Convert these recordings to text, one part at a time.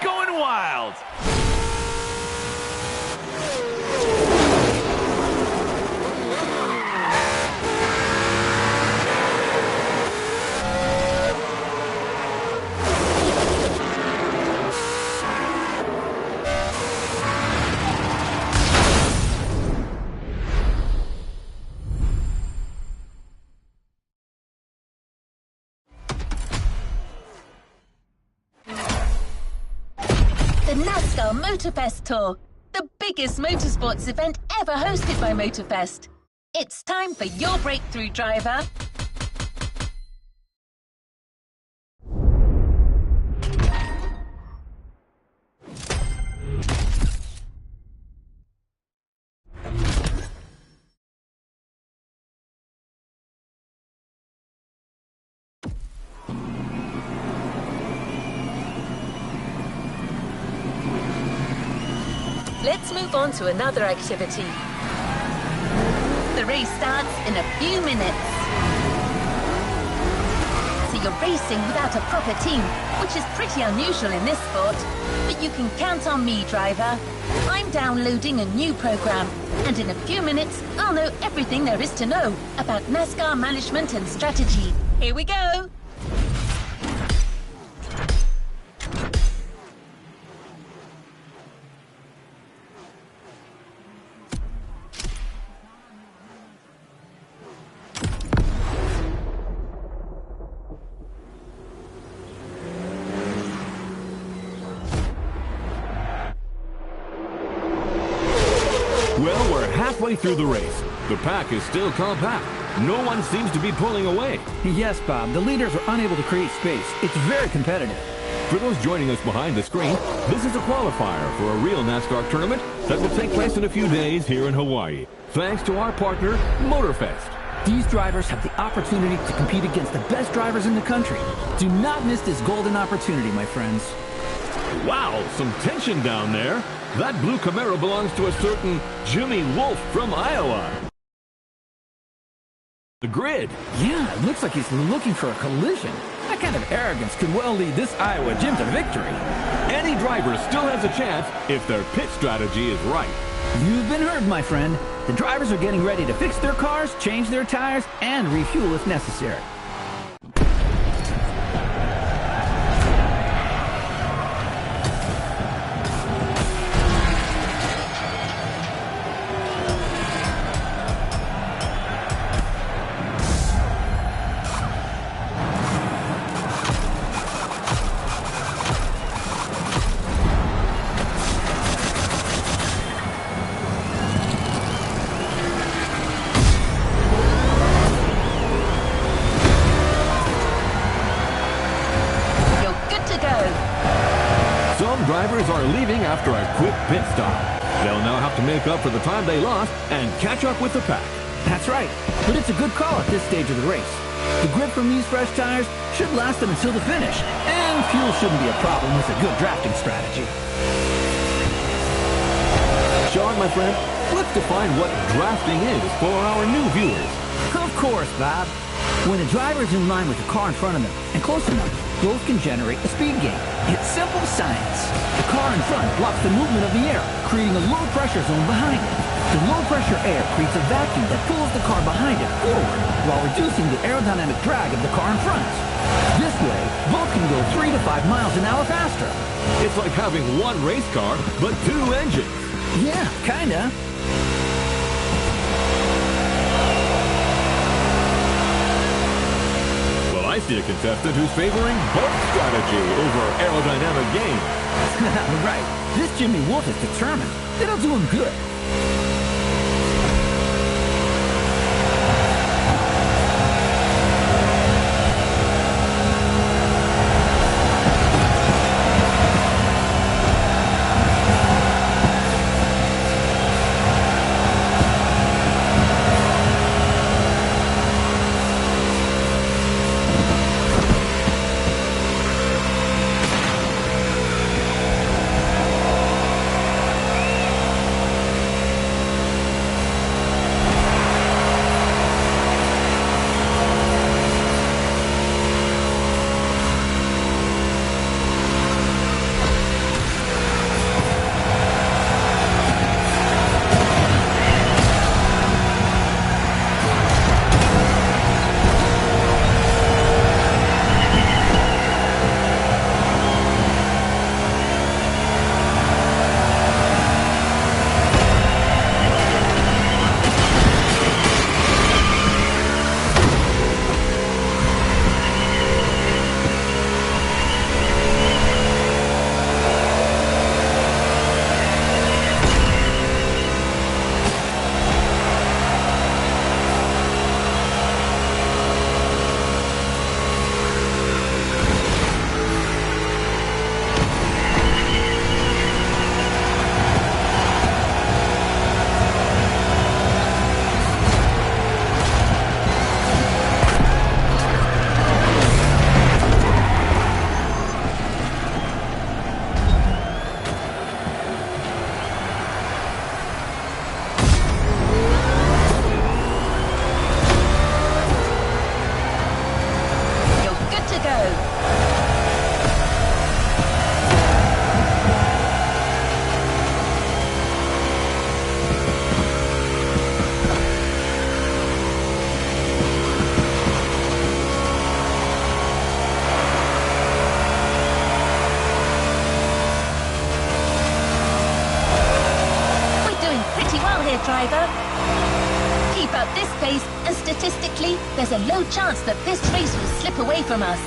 going wild. The NASCAR Motorfest Tour, the biggest motorsports event ever hosted by Motorfest. It's time for your breakthrough driver. Let's move on to another activity. The race starts in a few minutes. So you're racing without a proper team, which is pretty unusual in this sport. But you can count on me, driver. I'm downloading a new program, and in a few minutes, I'll know everything there is to know about NASCAR management and strategy. Here we go! Well, we're halfway through the race. The pack is still compact. No one seems to be pulling away. Yes, Bob. The leaders are unable to create space. It's very competitive. For those joining us behind the screen, this is a qualifier for a real NASCAR tournament that will take place in a few days here in Hawaii, thanks to our partner, Motorfest. These drivers have the opportunity to compete against the best drivers in the country. Do not miss this golden opportunity, my friends. Wow, some tension down there. That blue Camaro belongs to a certain Jimmy Wolf from Iowa. The grid. Yeah, it looks like he's looking for a collision. That kind of arrogance could well lead this Iowa Jim to victory. Any driver still has a chance if their pit strategy is right. You've been heard, my friend. The drivers are getting ready to fix their cars, change their tires, and refuel if necessary. Drivers are leaving after a quick pit stop. They'll now have to make up for the time they lost and catch up with the pack. That's right, but it's a good call at this stage of the race. The grip from these fresh tires should last them until the finish, and fuel shouldn't be a problem with a good drafting strategy. Sean, my friend, let's define what drafting is for our new viewers. Of course, Bob. When a driver is in line with the car in front of them and close enough, both can generate a speed gain. It's simple science. The car in front blocks the movement of the air, creating a low-pressure zone behind it. The low-pressure air creates a vacuum that pulls the car behind it forward, while reducing the aerodynamic drag of the car in front. This way, both can go 3 to 5 miles an hour faster. It's like having one race car, but 2 engines. Yeah, kinda. I see a contestant who's favoring both strategy over aerodynamic gain. Right. This Jimmy Wolf is determined. It'll do him good. driver. Keep up this pace, and statistically, there's a low chance that this race will slip away from us.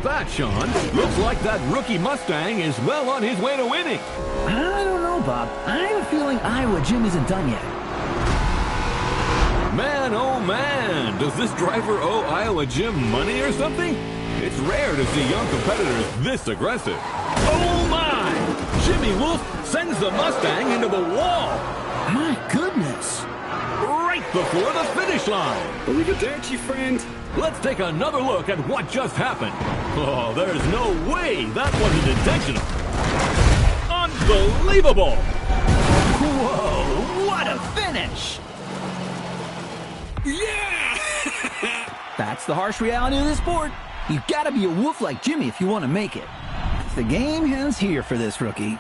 That, Sean. Looks like that rookie Mustang is well on his way to winning. I don't know, Bob. I have a feeling Iowa Jim isn't done yet. Man, oh man, does this driver owe Iowa Jim money or something? It's rare to see young competitors this aggressive. Oh my! Jimmy Wolf sends the Mustang into the wall. My goodness. Right before the finish line. Believe it there, Chief Friend. Let's take another look at what just happened. Oh, there's no way that wasn't intentional. Unbelievable! Whoa, what a finish! Yeah! That's the harsh reality of this sport. You gotta be a wolf like Jimmy if you want to make it. The game ends here for this rookie.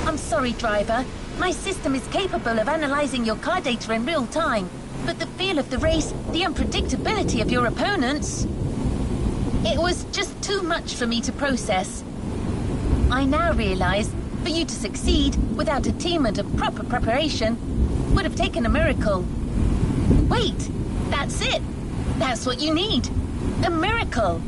I'm sorry, driver. My system is capable of analyzing your car data in real time, but the feel of the race, the unpredictability of your opponents... It was just too much for me to process. I now realize, for you to succeed without a team and a proper preparation, would have taken a miracle. Wait, that's it. That's what you need. A miracle.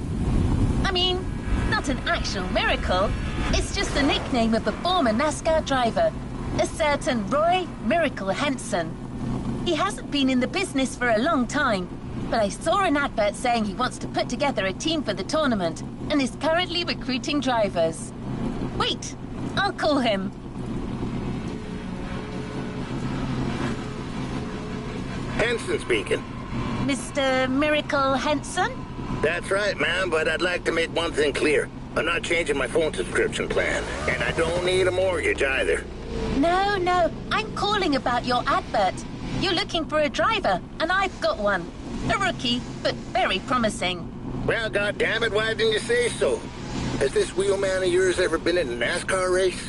I mean, not an actual miracle. It's just the nickname of a former NASCAR driver, a certain Roy Miracle Henson. He hasn't been in the business for a long time, but I saw an advert saying he wants to put together a team for the tournament and is currently recruiting drivers. Wait, I'll call him. Henson speaking. Mr. Miracle Henson? That's right, ma'am, but I'd like to make one thing clear. I'm not changing my phone subscription plan, and I don't need a mortgage either. No, I'm calling about your advert. You're looking for a driver, and I've got one. A rookie, but very promising. Well, goddammit, why didn't you say so? Has this wheelman of yours ever been in a NASCAR race?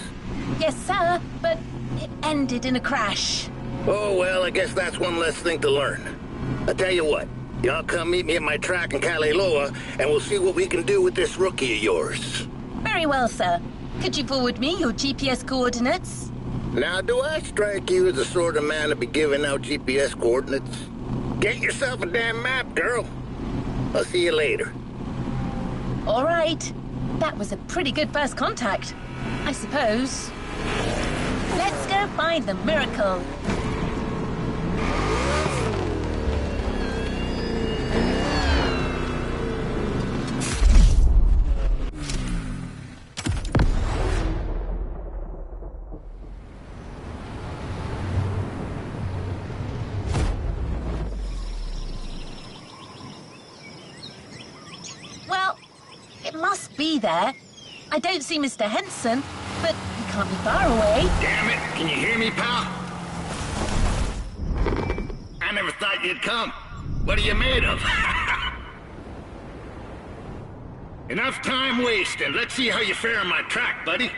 Yes, sir, but it ended in a crash. Oh, well, I guess that's one less thing to learn. I'll tell you what, y'all come meet me at my track in Kaliloa, and we'll see what we can do with this rookie of yours. Very well, sir. Could you forward me your GPS coordinates? Now, do I strike you as the sort of man to be giving out GPS coordinates? Get yourself a damn map, girl. I'll see you later. All right. That was a pretty good first contact, I suppose. Let's go find the miracle. must be there. I don't see Mr. Henson, but he can't be far away. Damn it, can you hear me, pal? I never thought you'd come. What are you made of? Enough time wasted. Let's see how you fare on my track, buddy.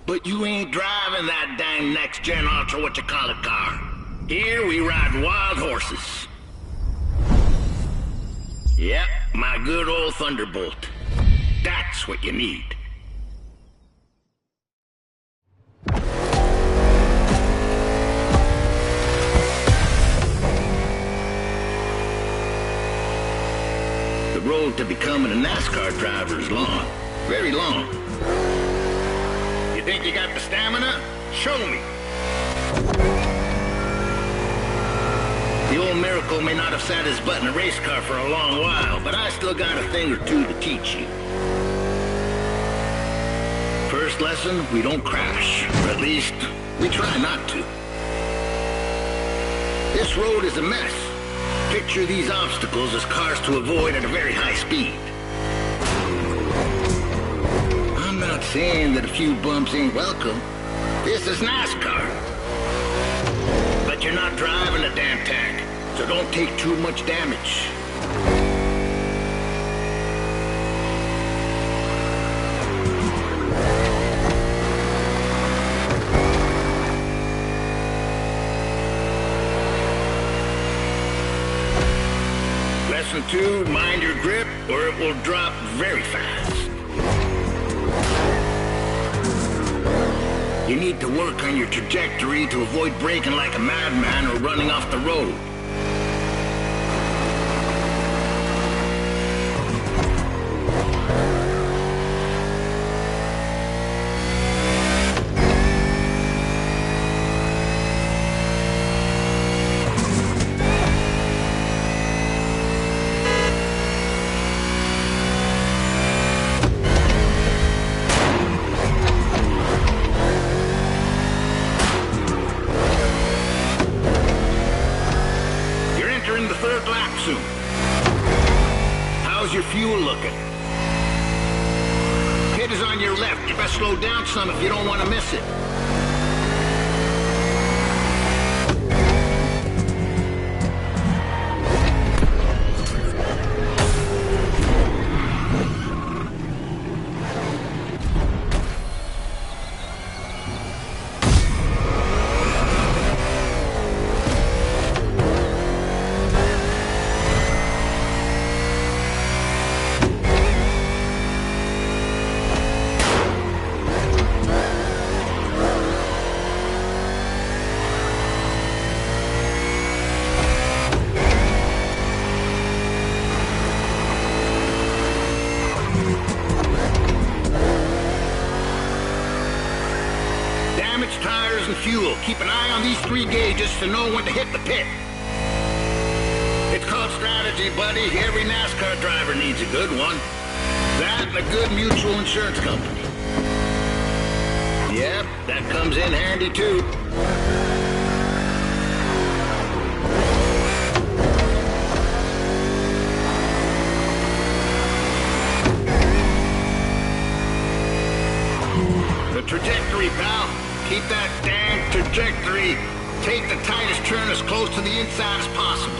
But you ain't driving that dang next-gen ultra what-you-call-it car. Here we ride wild horses. Yep, my good old Thunderbolt. That's what you need. The road to becoming a NASCAR driver is long. Very long. You think you got the stamina? Show me. The old Miracle may not have sat his butt in a race car for a long while, but I still got a thing or two to teach you. First lesson, we don't crash. Or at least, we try not to. This road is a mess. Picture these obstacles as cars to avoid at a very high speed. I'm not saying that a few bumps ain't welcome. This is NASCAR. But you're not driving a damn tank, so don't take too much damage. Lesson 2, mind your grip or it will drop very fast. You need to work on your trajectory to avoid braking like a madman or running off the road. How's your fuel looking? Pit is on your left. You best slow down some if you don't want to miss it. Tires and fuel. Keep an eye on these 3 gauges to know when to hit the pit. It's called strategy, buddy. Every NASCAR driver needs a good one. That and a good mutual insurance company. Yep, that comes in handy too. The trajectory, pal. Keep that damn trajectory. Take the tightest turn as close to the inside as possible.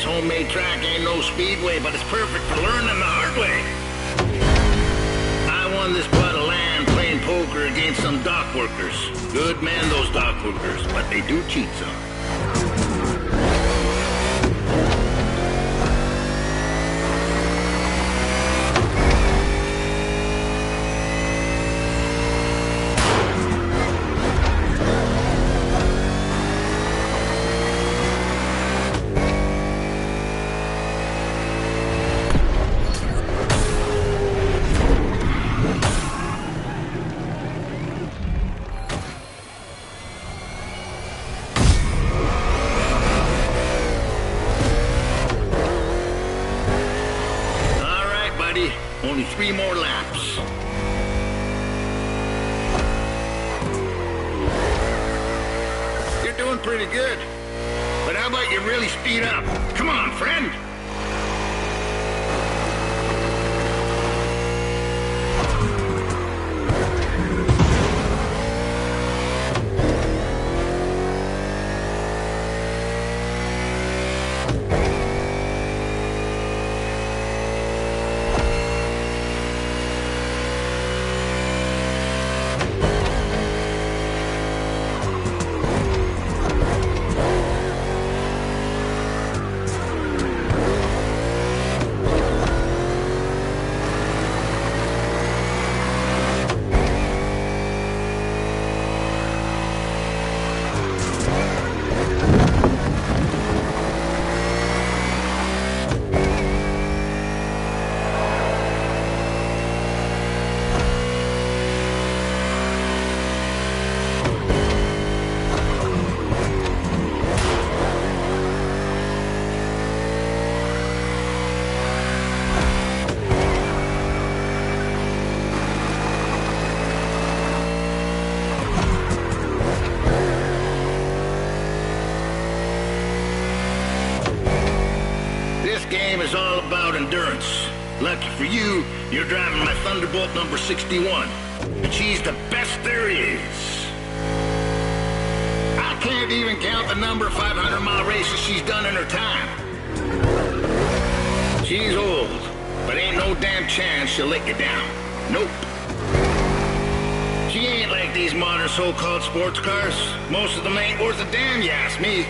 Homemade track ain't no speedway, but it's perfect for learning the hard way. I won this plot of land playing poker against some dock workers. Good men, those dock workers, but they do cheat some. Only 3 more laps. You're doing pretty good. But how about you really speed up? Come on, friend. Is all about endurance. Lucky for you, you're driving my Thunderbolt number 61. And she's the best there is. I can't even count the number of 500-mile races she's done in her time. She's old, but ain't no damn chance she'll let you down. Nope. She ain't like these modern so-called sports cars. Most of them ain't worth a damn, you ask me.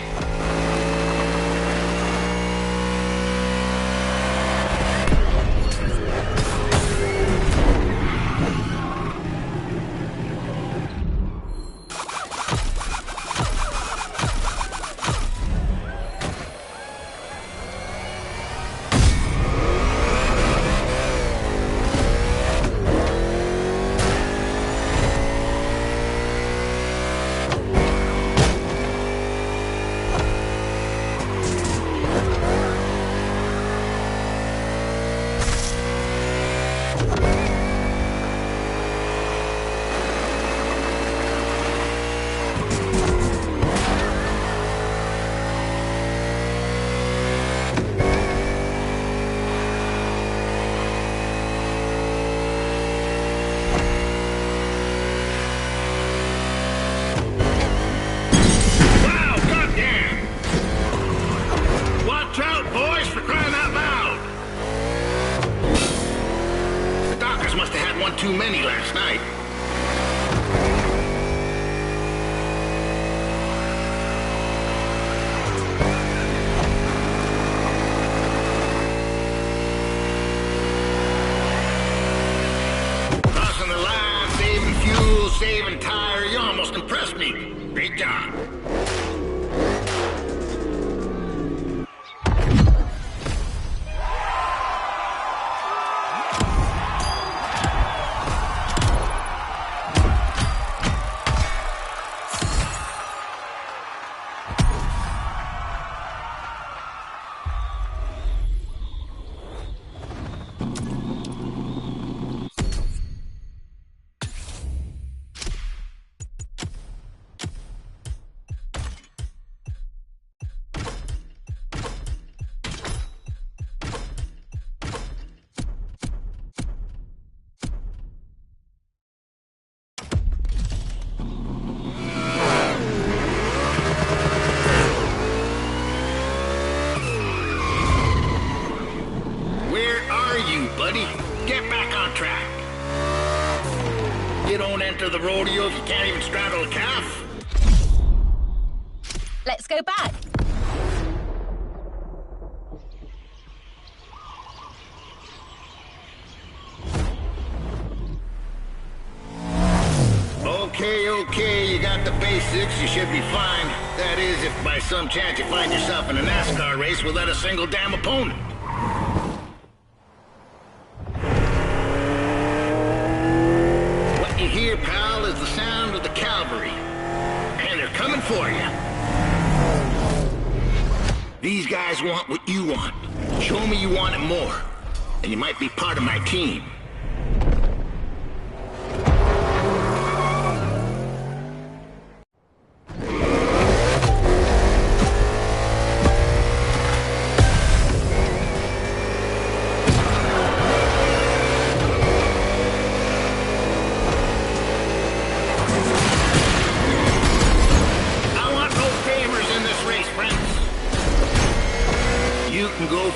Too many last night. Crossing the line, saving fuel, saving tire. You almost impressed me. Great job. Get back on track. You don't enter the rodeo if you can't even straddle a calf. Let's go back. Okay, you got the basics, you should be fine. That is, if by some chance you find yourself in a NASCAR race without a single damn opponent. What you hear, pal, is the sound of the cavalry. And they're coming for you. These guys want what you want. Show me you want it more, and you might be part of my team.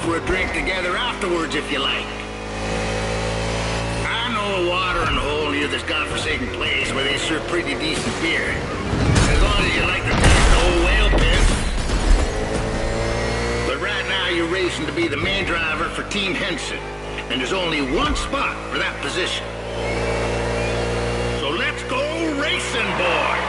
for a drink together afterwards if you like. I know a watering hole near this godforsaken place where they serve pretty decent beer. As long as you like to taste the old whale piss. But right now you're racing to be the main driver for Team Henson. And there's only one spot for that position. So let's go racing, boys!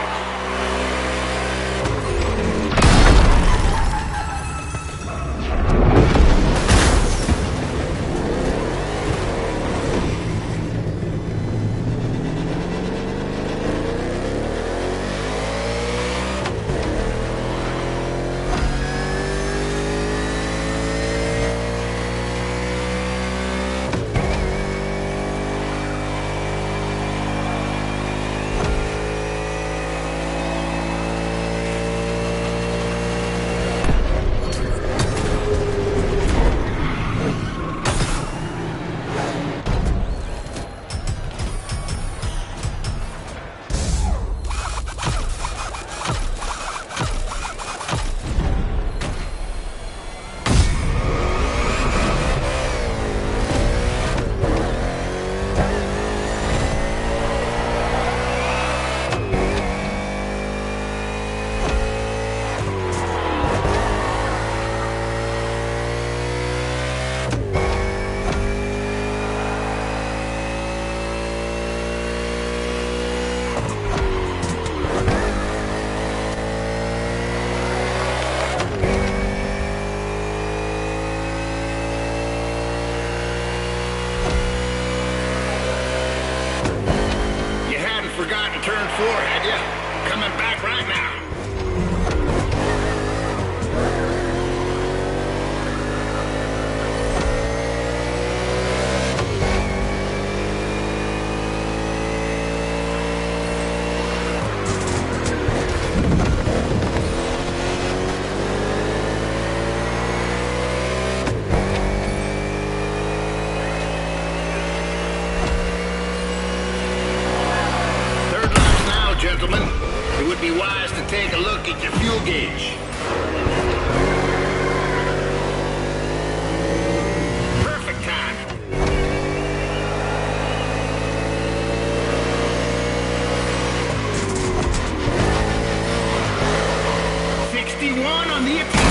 Forgotten turn 4, had you? Coming back right now. Gentlemen, it would be wise to take a look at your fuel gauge. Perfect time. 61 on the attack.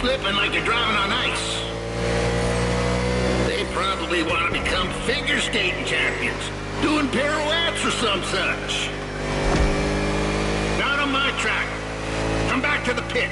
Slipping like you're driving on ice. They probably want to become figure skating champions, doing pirouettes or some such. Not on my track. Come back to the pit.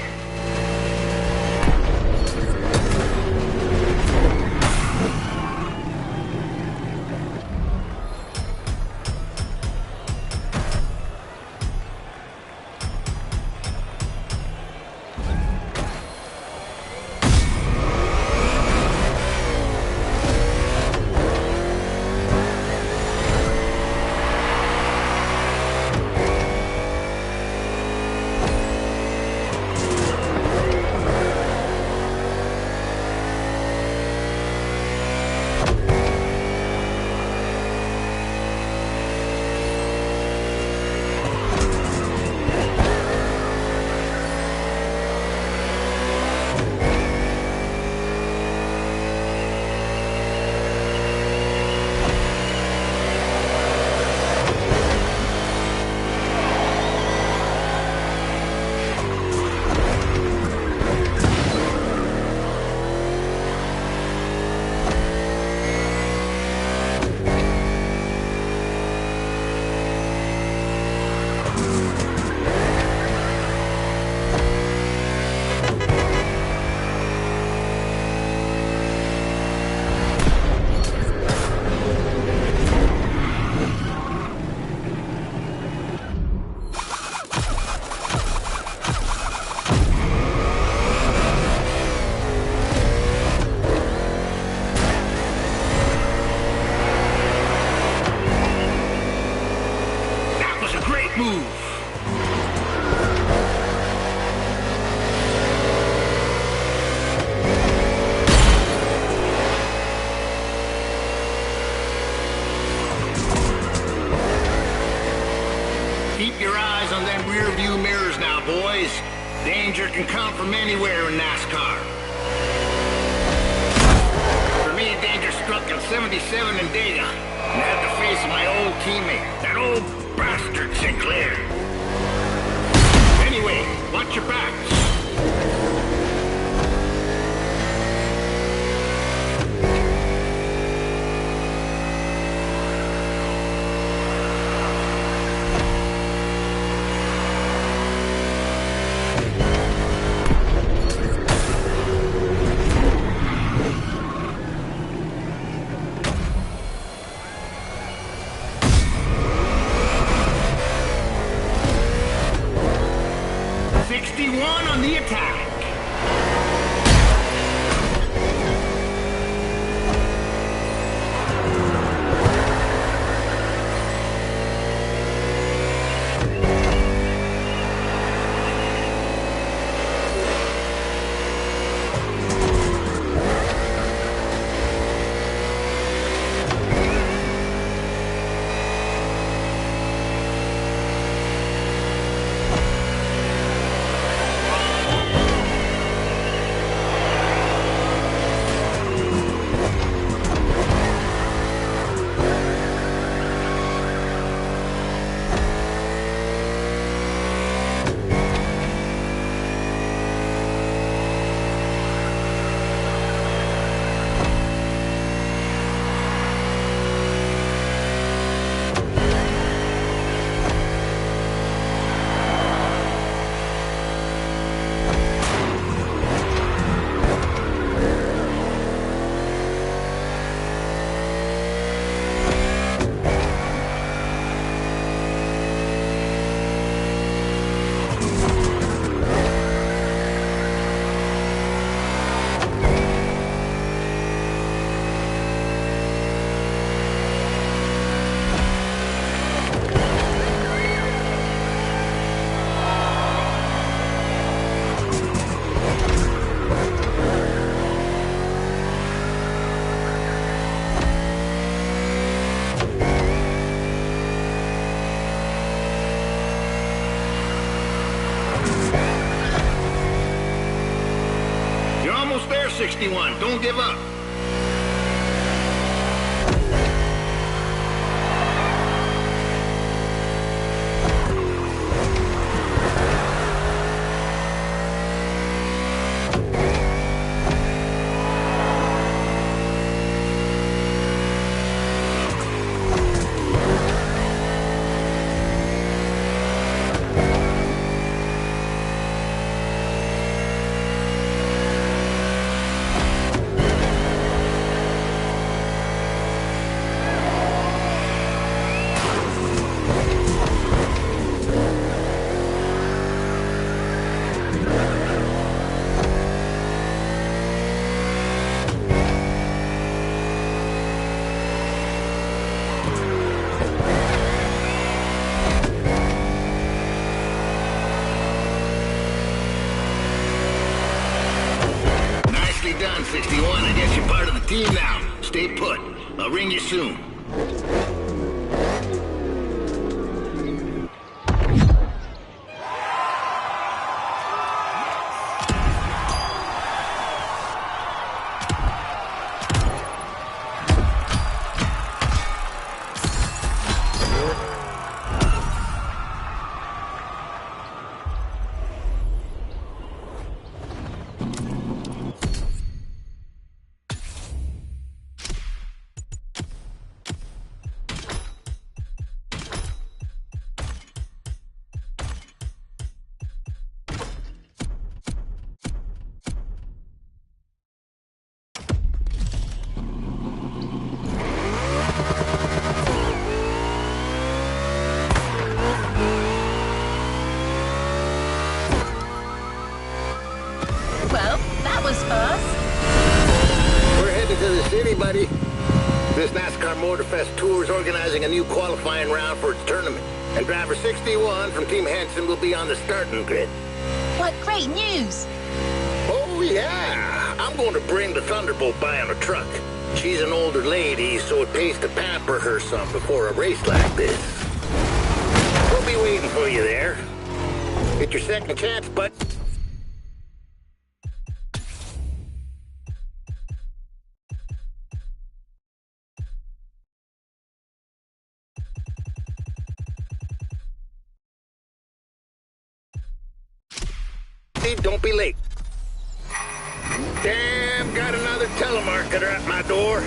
move. Keep your eyes on them rear view mirrors now, boys. Danger can come from anywhere in NASCAR. For me, danger struck in 77 in Data, and I had to face my old teammate, that old bastard Sinclair. Anyway, watch your backs. On the attack. Almost there, 61. Don't give up. Done, 61. I guess you're part of the team now. Stay put. I'll ring you soon. Motorfest Tour is organizing a new qualifying round for its tournament. And driver 61 from Team Henson will be on the starting grid. What great news! Oh, yeah. I'm going to bring the Thunderbolt by on a truck. She's an older lady, so it pays to pamper her some before a race like this. We'll be waiting for you there. Get your second chance, bud. Don't be late. Damn, got another telemarketer at my door.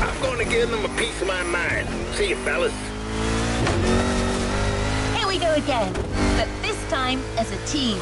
I'm going to give them a piece of my mind. See you, fellas. Here we go again, but this time as a team.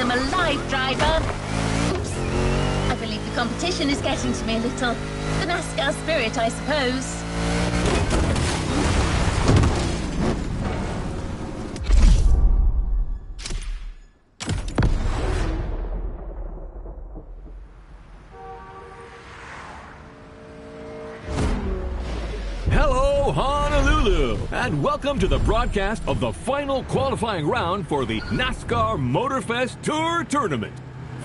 Alive, driver! Oops. I believe the competition is getting to me a little. The NASCAR spirit, I suppose. Hello, Honolulu, and welcome to the broadcast of the final qualifying round for the NASCAR Motorfest Tour Tournament.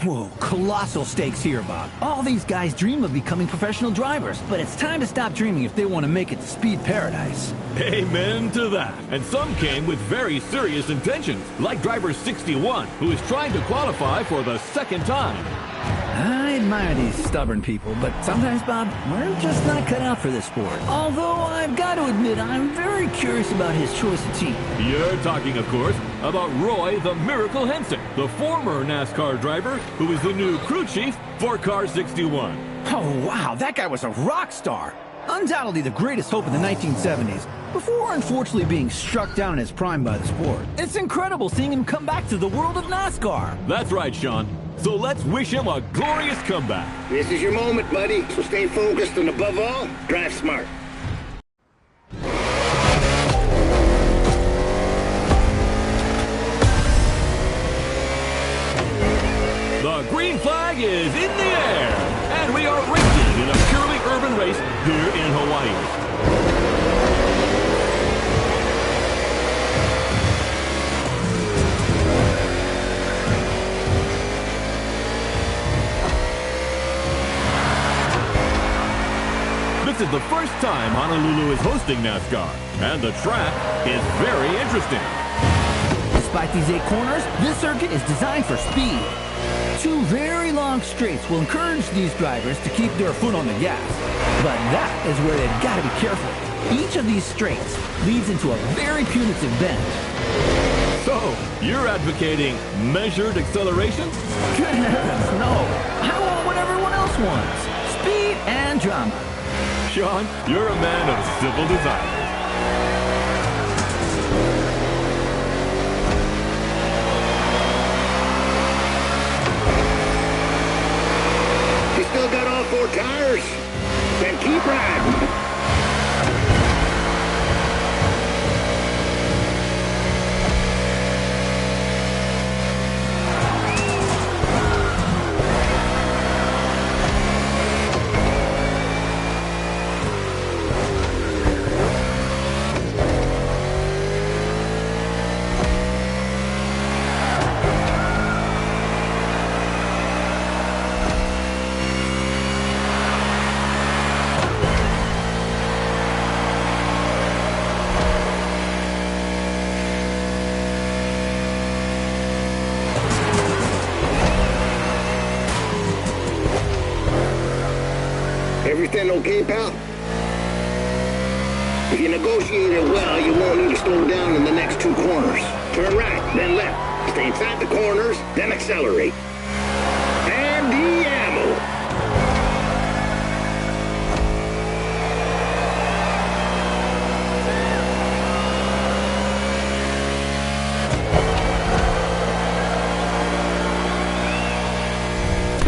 Whoa, colossal stakes here, Bob. All these guys dream of becoming professional drivers, but it's time to stop dreaming if they want to make it to Speed Paradise. Amen to that. And some came with very serious intentions, like driver 61, who is trying to qualify for the second time. I admire these stubborn people, but sometimes, Bob, we're just not cut out for this sport. Although I've got to admit, I'm very curious about his choice of team. You're talking, of course, about Roy the Miracle Henson, the former NASCAR driver who is the new crew chief for Car 61. Oh, wow, that guy was a rock star. Undoubtedly the greatest hope in the 1970s, before unfortunately being struck down in his prime by the sport. It's incredible seeing him come back to the world of NASCAR. That's right, Sean. So let's wish him a glorious comeback. This is your moment, buddy. So stay focused and above all, drive smart. The green flag is in the air, and we are racing in a purely urban race here in Hawaii. This is the first time Honolulu is hosting NASCAR, and the track is very interesting. Despite these 8 corners, this circuit is designed for speed. 2 very long straights will encourage these drivers to keep their foot on the gas. But that is where they've got to be careful. Each of these straights leads into a very punitive bend. So, you're advocating measured acceleration? Good heavens, no. I want what everyone else wants. Speed and drama. Sean, you're a man of civil desire. You still got all 4 tires? Then keep riding. Everything okay, pal? If you negotiate it well, you won't need to slow down in the next 2 corners. Turn right, then left. Stay inside the corners, then accelerate. And the ammo.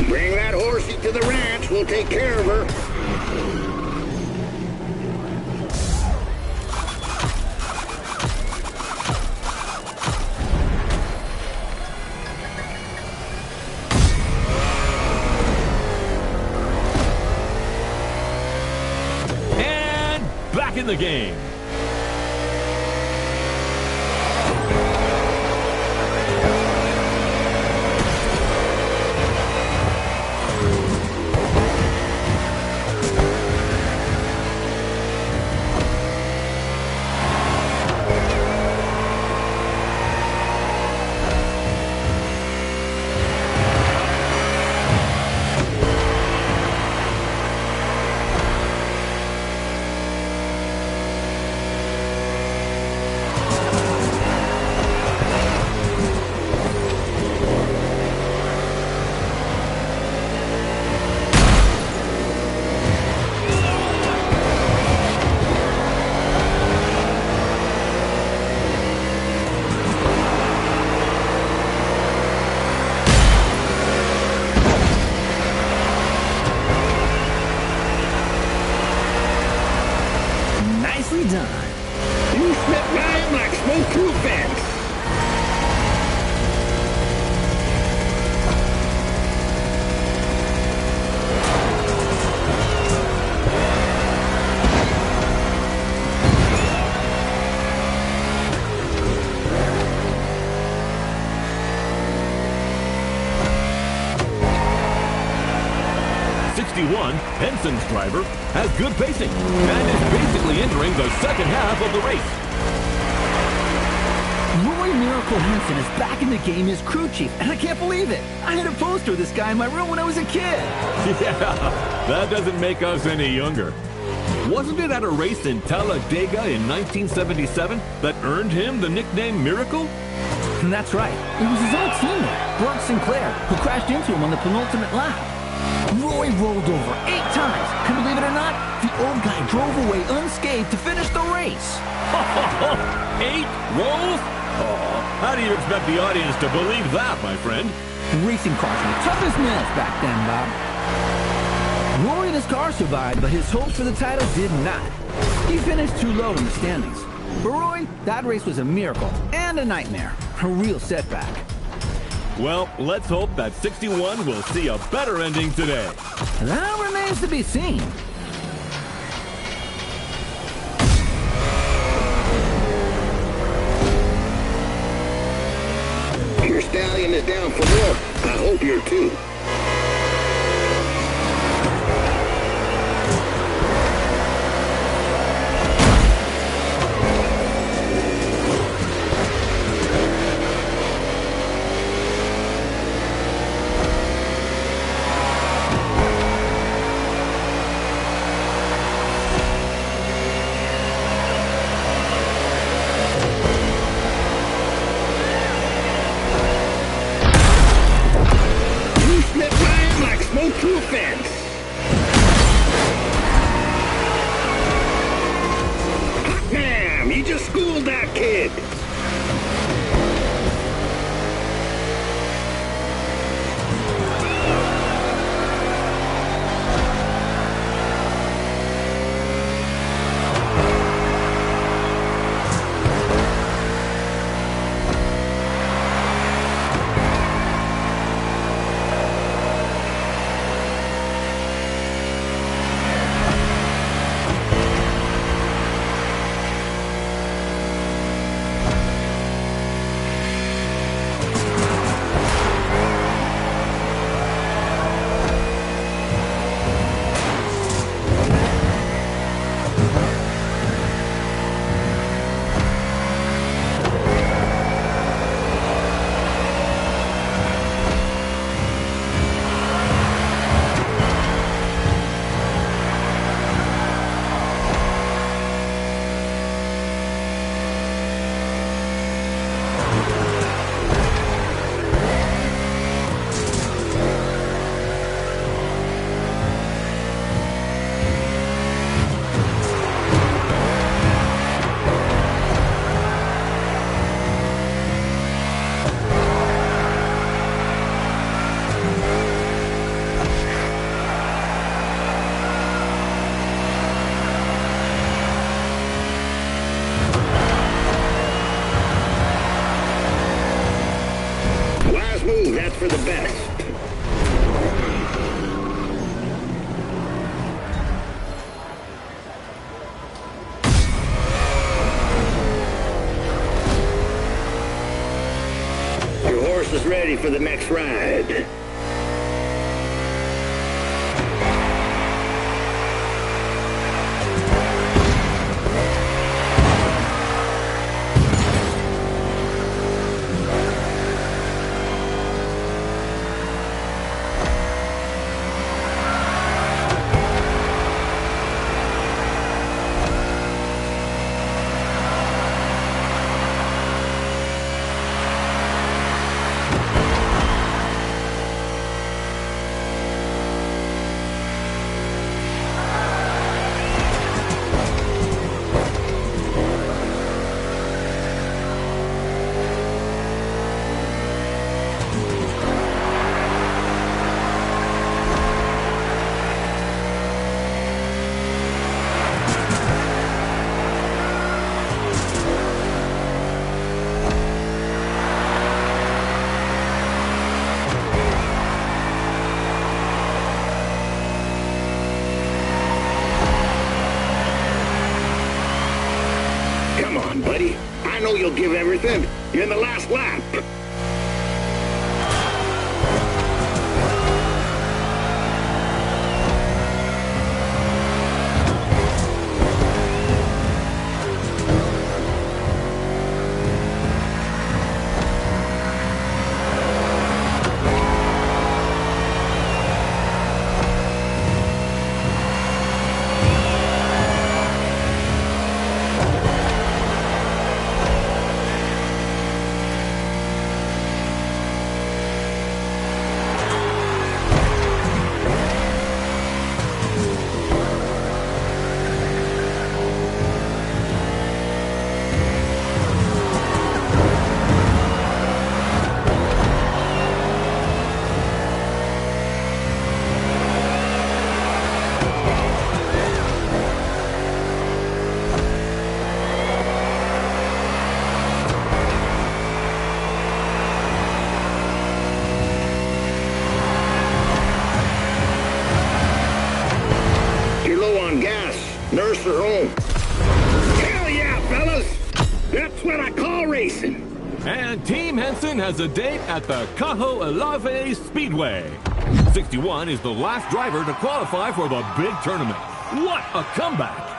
Bring that horsey to the ranch. We'll take care of her. And back in the game. Nicely done. You slipped by him like smoke through a fence. Henson's driver has good pacing and is basically entering the second half of the race. Roy Miracle Henson is back in the game as crew chief, and I can't believe it. I had a poster of this guy in my room when I was a kid. Yeah, that doesn't make us any younger. Wasn't it at a race in Talladega in 1977 that earned him the nickname Miracle? That's right. It was his old teammate, Burt Sinclair, who crashed into him on the penultimate lap. Roy rolled over 8 times, and believe it or not, the old guy drove away unscathed to finish the race. 8 rolls? Oh, how do you expect the audience to believe that, my friend? Racing cars were tough as nails back then, Bob. Roy and his car survived, but his hopes for the title did not. He finished too low in the standings. For Roy, that race was a miracle and a nightmare. A real setback. Well, let's hope that 61 will see a better ending today. That remains to be seen. Your stallion is down for more. I hope you're too. through a fence. Damn, you just schooled that kid. That's for the best. Your horse is ready for the next ride. Come on, buddy. I know you'll give everything. You're in the last lap. Nurse her home. Hell yeah, fellas! That's what I call racing. And Team Henson has a date at the Cajo Alave Speedway. 61 is the last driver to qualify for the big tournament. What a comeback!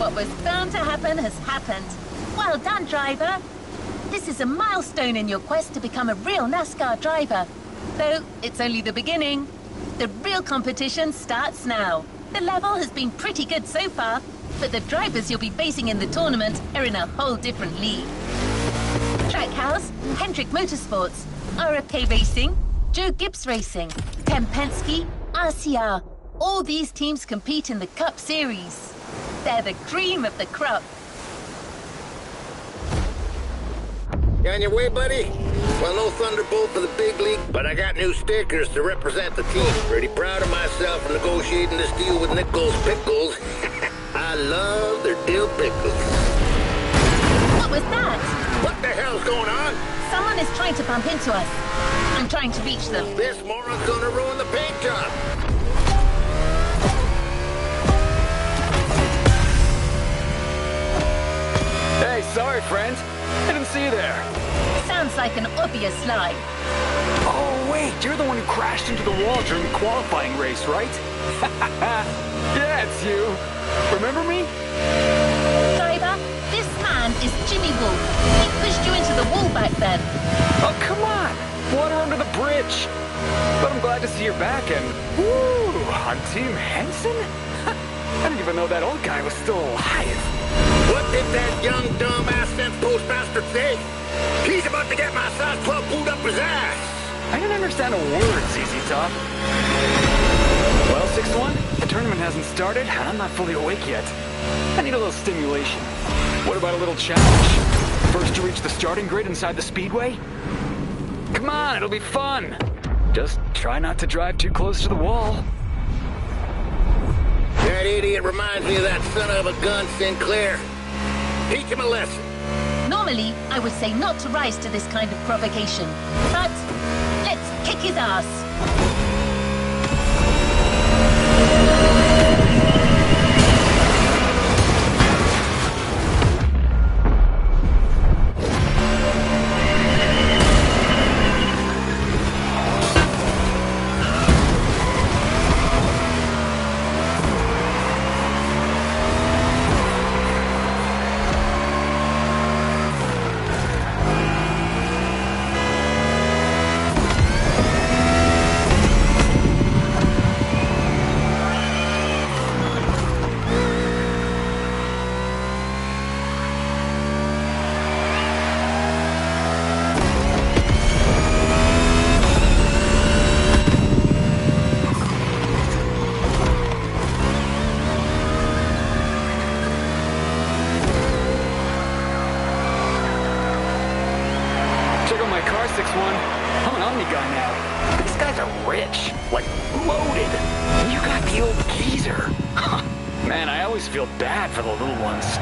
What was bound to happen has happened. Well done, driver. This is a milestone in your quest to become a real NASCAR driver. Though it's only the beginning. The real competition starts now. The level has been pretty good so far, but the drivers you'll be facing in the tournament are in a whole different league. Trackhouse, Hendrick Motorsports, RFK Racing, Joe Gibbs Racing, Tim Penske, RCR. All these teams compete in the Cup Series. They're the cream of the crop. You on your way, buddy? Well, no Thunderbolt for the big league, but I got new stickers to represent the team. Pretty proud of myself for negotiating this deal with Nichols Pickles. I love their dill pickles. What was that? What the hell's going on? Someone is trying to bump into us. I'm trying to reach them. This moron's gonna ruin the paint job. Hey, sorry, friend. I didn't see you there. Sounds like an obvious lie. Oh, wait, you're the one who crashed into the wall during the qualifying race, right? Yeah, it's you. Remember me? Driver, this man is Jimmy Wolf. He pushed you into the wall back then. Oh, come on. Water under the bridge. But I'm glad to see you're back and... Woo! On Team Henson? I didn't even know that old guy was still alive. What did that young dumbass fence postmaster say? He's about to get my size 12 boot up his ass. I didn't understand a word, ZZ Top. Well, 6-1, the tournament hasn't started, and I'm not fully awake yet. I need a little stimulation. What about a little challenge? First to reach the starting grid inside the speedway? Come on, it'll be fun. Just try not to drive too close to the wall. That idiot reminds me of that son of a gun Sinclair. Teach him a lesson. Normally, I would say not to rise to this kind of provocation. But let's kick his ass. Check out my car, 6-1. I'm an Omni guy now. These guys are rich, like loaded. And you got the old geezer. Man, I always feel bad for the little ones.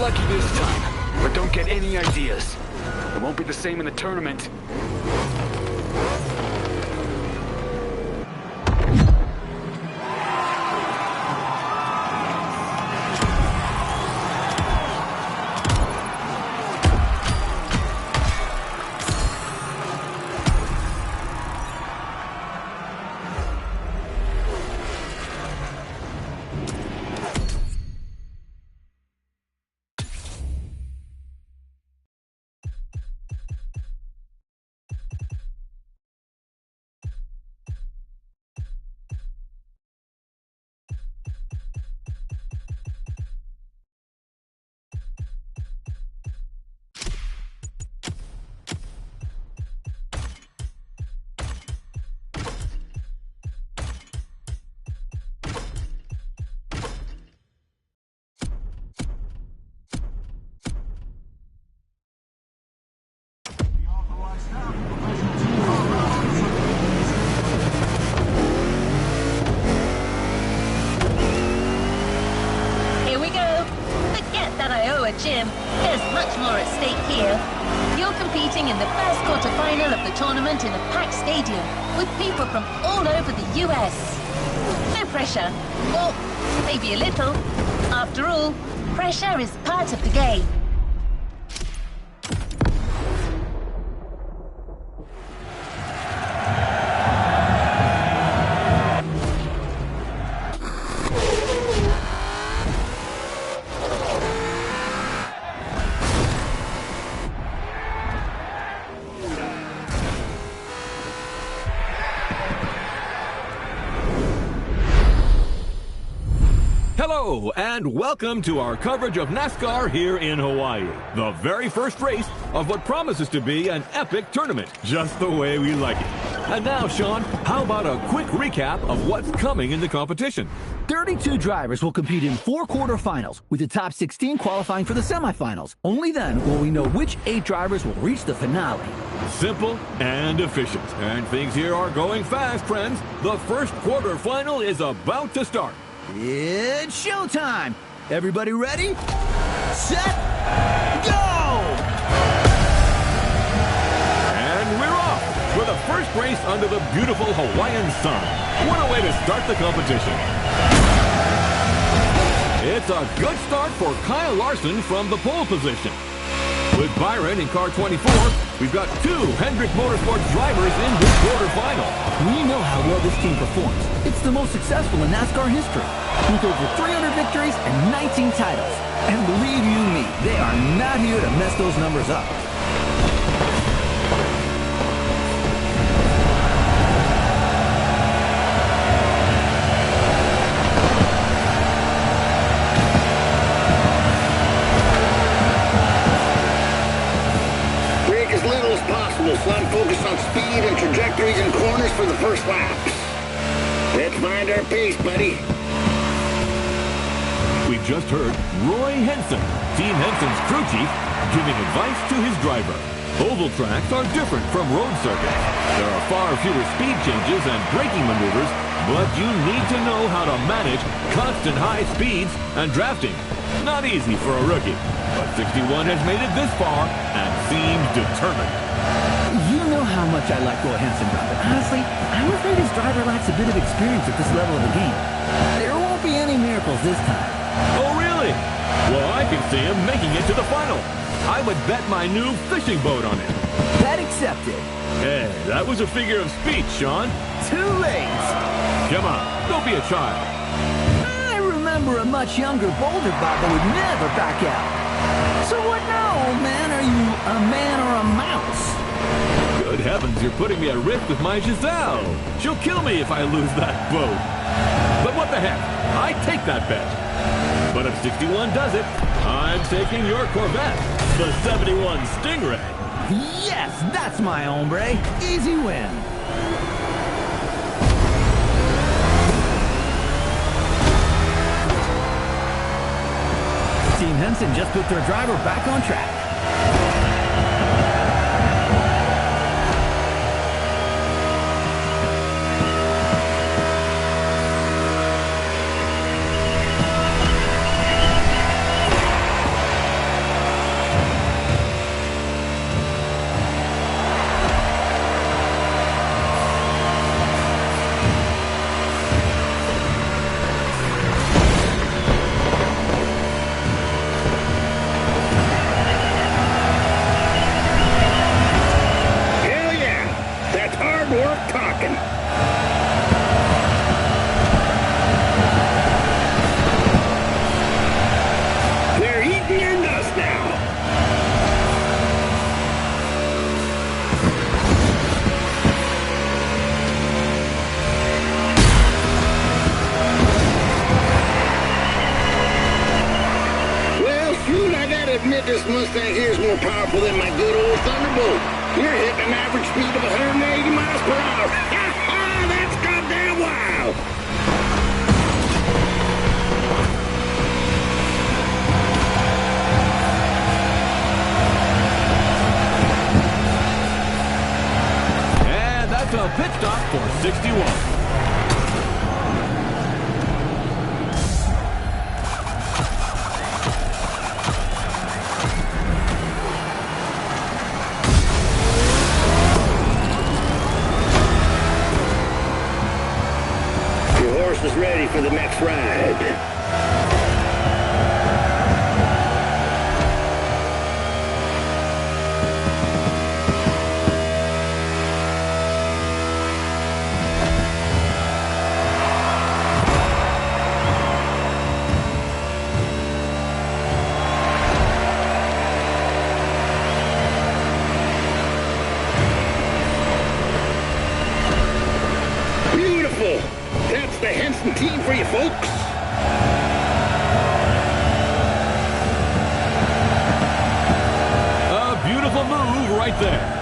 Lucky this time, but don't get any ideas. It won't be the same in the tournament. event in a packed stadium with people from all over the US. No pressure, or maybe a little. After all, pressure is part of the game. Hello, and welcome to our coverage of NASCAR here in Hawaii. The very first race of what promises to be an epic tournament, just the way we like it. And now, Sean, how about a quick recap of what's coming in the competition? 32 drivers will compete in 4 quarterfinals, with the top 16 qualifying for the semifinals. Only then will we know which 8 drivers will reach the finale. Simple and efficient. And things here are going fast, friends. The first quarterfinal is about to start. It's showtime! Everybody ready? Set, go! And we're off for the first race under the beautiful Hawaiian sun. What a way to start the competition. It's a good start for Kyle Larson from the pole position. With Byron in car 24, we've got 2 Hendrick Motorsports drivers in this quarterfinal. We know how well this team performs. It's the most successful in NASCAR history, with over 300 victories and 19 titles. And believe you me, they are not here to mess those numbers up. So I'm focused on speed and trajectories and corners for the first laps. Let's find our pace, buddy. We just heard Roy Henson, Team Henson's crew chief, giving advice to his driver. Oval tracks are different from road circuits. There are far fewer speed changes and braking maneuvers, but you need to know how to manage constant high speeds and drafting. Not easy for a rookie, but 61 has made it this far and seems determined. You know how much I like Roy Henson, but honestly, I'm afraid his driver lacks a bit of experience at this level of the game. There won't be any miracles this time. Oh, really? Well, I can see him making it to the final. I would bet my new fishing boat on it. Bet accepted. Hey, that was a figure of speech, Sean. Too late. Come on, don't be a child. I remember a much younger, bolder Bob that would never back out. So what now, old man? Are you a man or a mouse? Good heavens, you're putting me at risk with my Giselle. She'll kill me if I lose that boat. But what the heck? I take that bet. But if 61 does it, I'm taking your Corvette, the 71 Stingray. Yes, that's my hombre. Easy win. Team Henson just put their driver back on track. admit this Mustang here is more powerful than my good old Thunderbolt. You're hitting an average speed of 180 miles per hour. Ha ha! That's goddamn wild! And that's a pit stop for 61. us ready for the next ride. Beautiful! That's the Henson team for you folks. A beautiful move right there.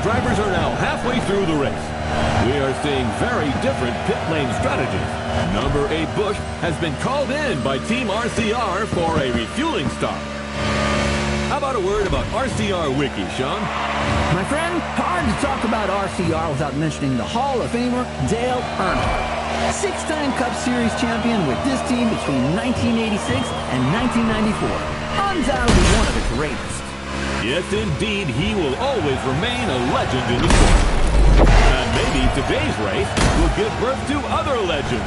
Drivers are now halfway through the race. We are seeing very different pit lane strategies. Number 8 Bush has been called in by Team RCR for a refueling stop. How about a word about RCR Wiki, Sean? My friend, hard to talk about RCR without mentioning the Hall of Famer, Dale Earnhardt. 6-time Cup Series champion with this team between 1986 and 1994. Undoubtedly one of the greatest. Yes, indeed, he will always remain a legend in the sport. And maybe today's race will give birth to other legends.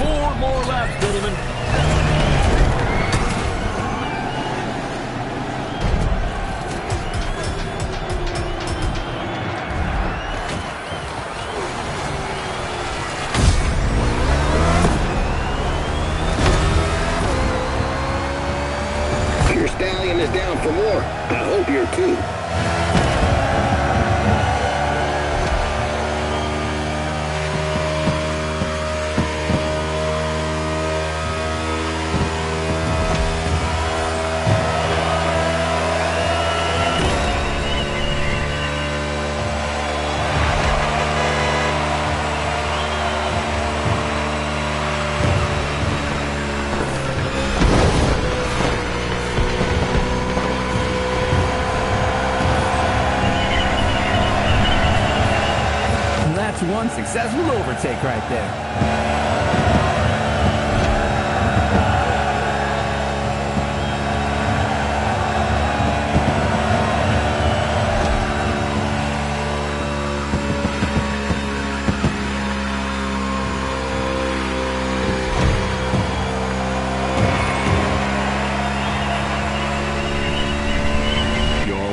4 more laps, gentlemen. Your stallion is down for more. I hope you're too. One successful overtake right there.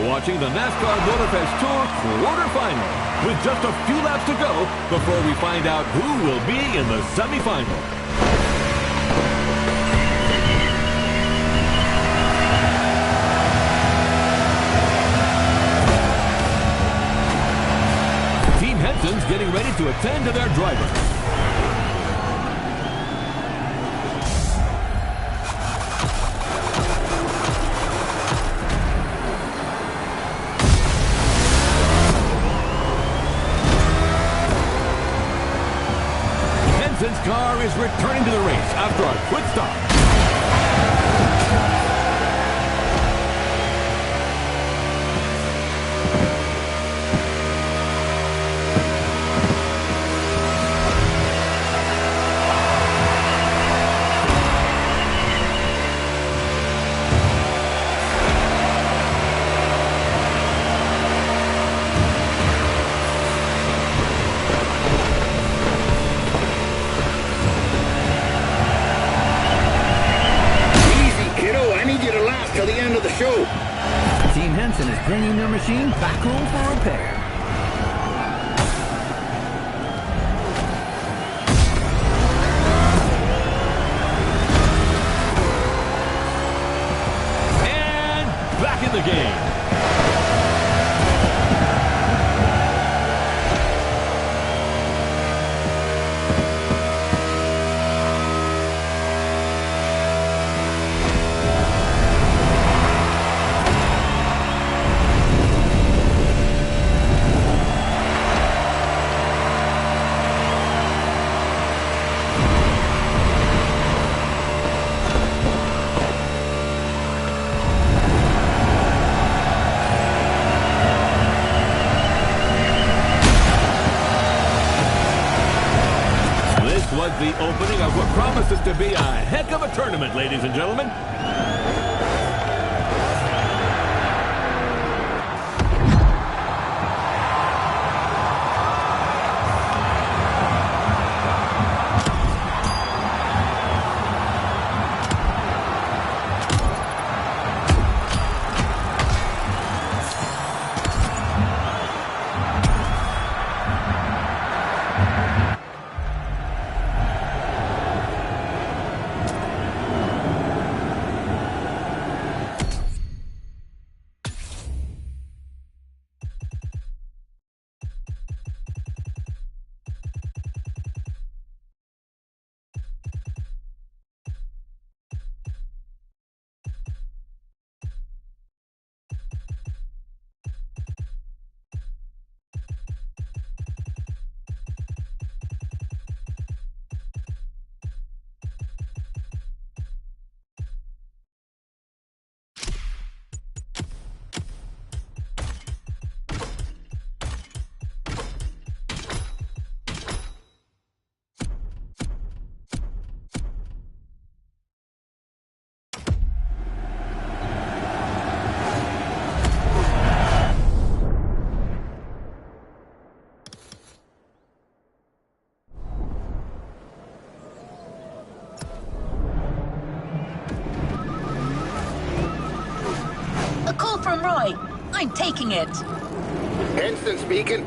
Watching the NASCAR Motorfest Tour quarterfinal with just a few laps to go before we find out who will be in the semifinal. Team Henson's getting ready to attend to their driver. Henson's car is returning to the race after a quick stop. Till the end of the show. Team Henson is bringing their machine back home for repair. And back in the game. ladies and gentlemen. A call from Roy. I'm taking it. Henson speaking.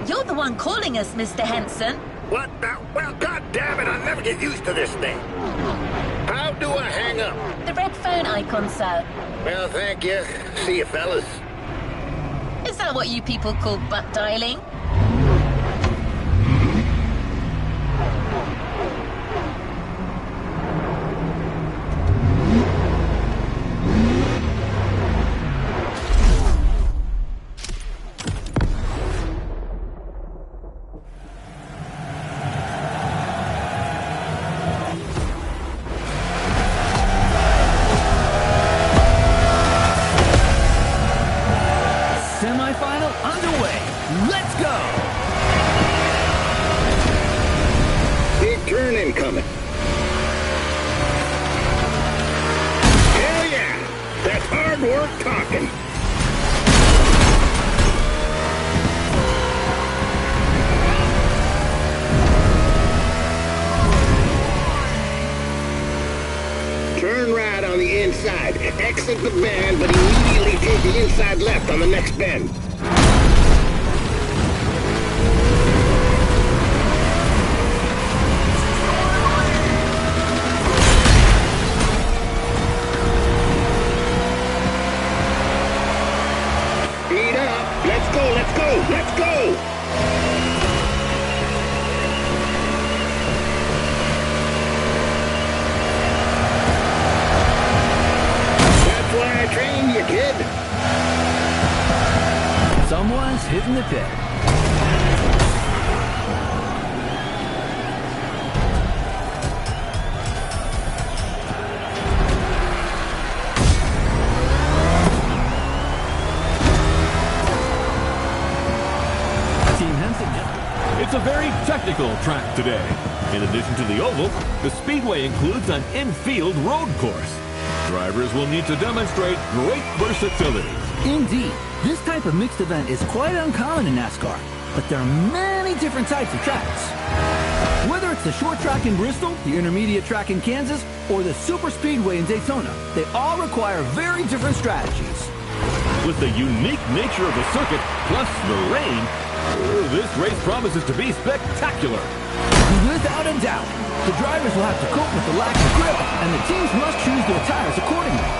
You're the one calling us, Mr. Henson. What the? Well, God damn it, I'll never get used to this thing. How do I hang up? The red phone icon, sir. Well, thank you. See you, fellas. Is that what you people call butt dialing? Semi-final underway. Let's go! Big turn incoming. Hell yeah! That's hard work talking. Turn right on the inside. Exit the bend, but immediately take the inside left on the next bend. Speed up. Let's go, let's go, let's go! That's why I trained you, kid. Someone's hitting the pit. Team Henson. It's a very technical track today. In addition to the oval, the speedway includes an infield road course. Drivers will need to demonstrate great versatility. Indeed, this type of mixed event is quite uncommon in NASCAR, but there are many different types of tracks. Whether it's the short track in Bristol, the intermediate track in Kansas, or the super speedway in Daytona, they all require very different strategies. With the unique nature of the circuit, plus the rain, this race promises to be spectacular. Without a doubt, the drivers will have to cope with the lack of grip, and the teams must choose their tires accordingly.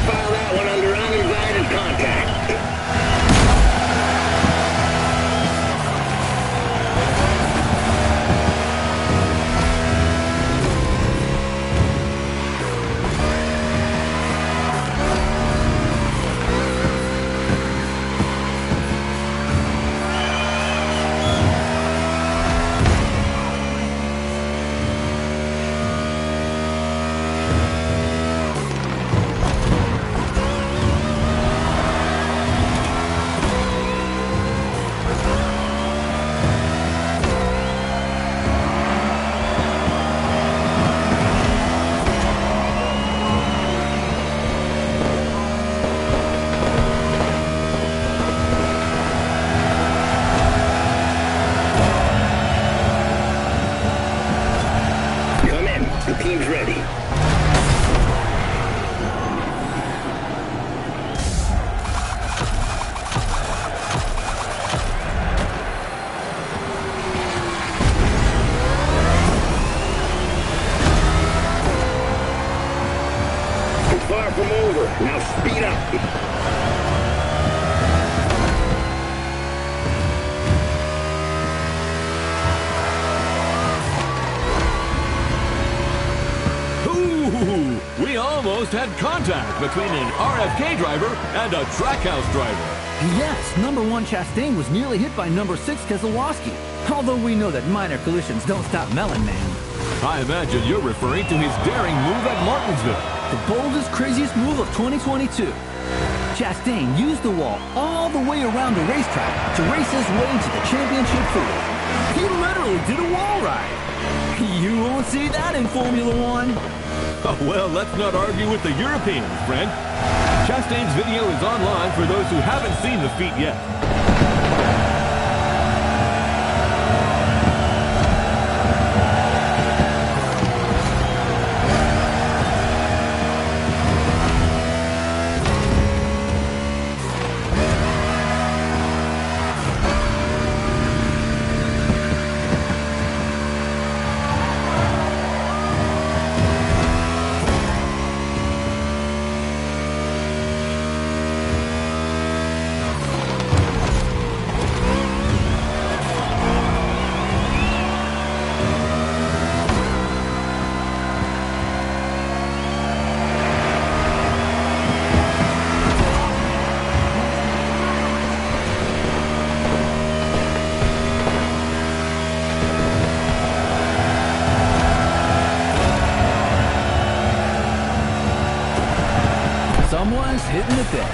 File that one under uninvited contact. far from over. Now speed up. Ooh, we almost had contact between an RFK driver and a Trackhouse driver. Yes, number 1 Chastain was nearly hit by number 6 Keselowski. Although we know that minor collisions don't stop Melon Man. I imagine you're referring to his daring move at Martinsville. The boldest, craziest move of 2022. Chastain used the wall all the way around the racetrack to race his way to the championship field. He literally did a wall ride. You won't see that in Formula One. Oh, well, let's not argue with the Europeans, friend. Chastain's video is online for those who haven't seen the feat yet. Someone's hitting the bed.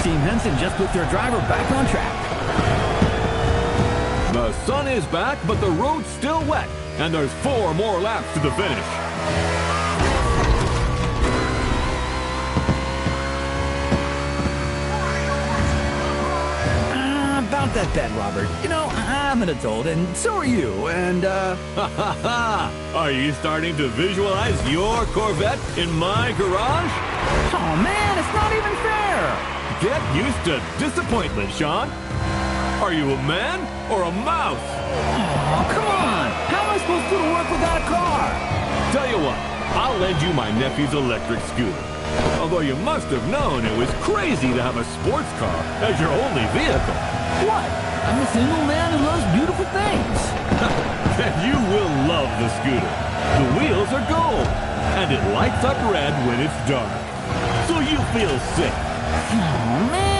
Team Henson just put their driver back on track. The sun is back, but the road's still wet, and there's 4 more laps to the finish. About that bed, Robert. You know, I'm an adult, and so are you, and, Ha ha ha! Are you starting to visualize your Corvette in my garage? Oh man, it's not even fair! Get used to disappointment, Sean. Are you a man or a mouse? Oh, come on! How am I supposed to do the work without a car? Tell you what, I'll lend you my nephew's electric scooter. Although you must have known it was crazy to have a sports car as your only vehicle. What? I'm a single man who loves beautiful things. Then you will love the scooter. The wheels are gold, and it lights up red when it's dark. So you feel safe. Oh, man!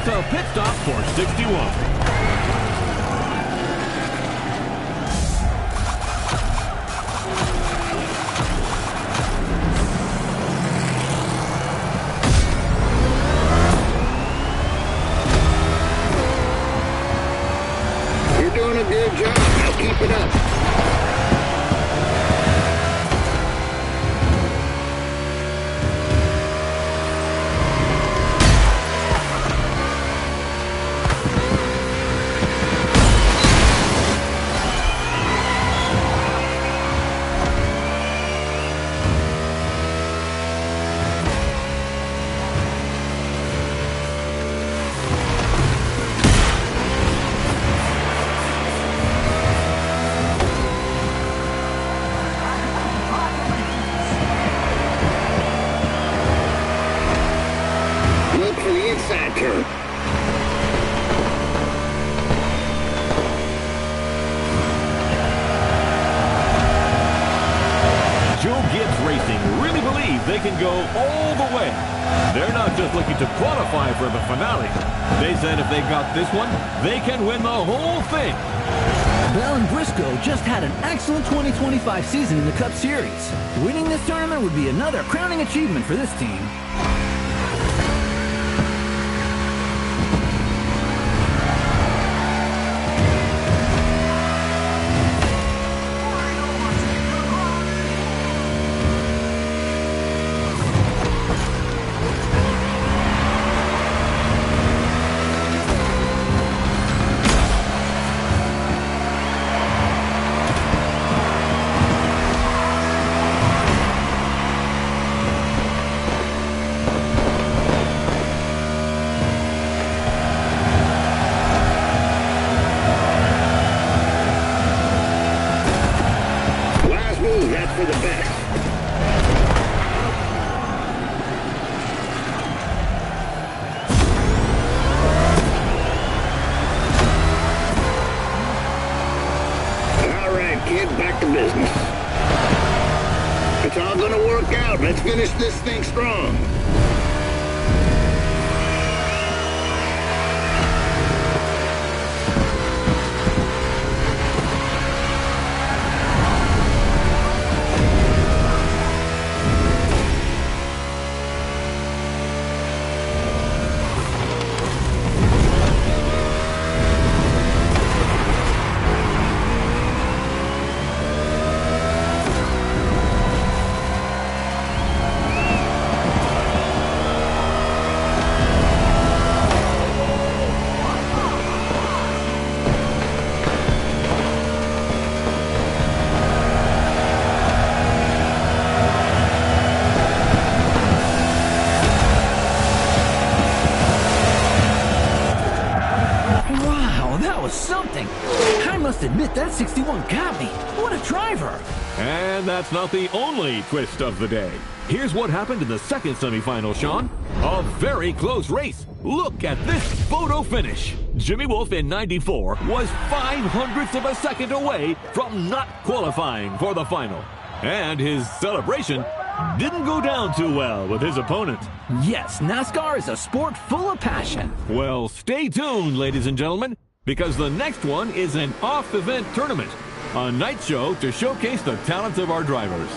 A pit stop for 61. You're doing a good job. Now keep it up. they can go all the way. They're not just looking to qualify for the finale. They said if they got this one, they can win the whole thing. Bell and Briscoe just had an excellent 2025 season in the Cup Series. Winning this tournament would be another crowning achievement for this team. That's for the best. All right, kid, back to business. It's all gonna work out. Let's finish this thing strong. Something. I must admit that 61 got me. What a driver. And that's not the only twist of the day. Here's what happened in the second semifinal, Sean. A very close race. Look at this photo finish. Jimmy Wolf in 94 was 0.05 of a second away from not qualifying for the final. And his celebration didn't go down too well with his opponent. Yes, NASCAR is a sport full of passion. Well, stay tuned, ladies and gentlemen, because the next one is an off-event tournament, a night show to showcase the talents of our drivers.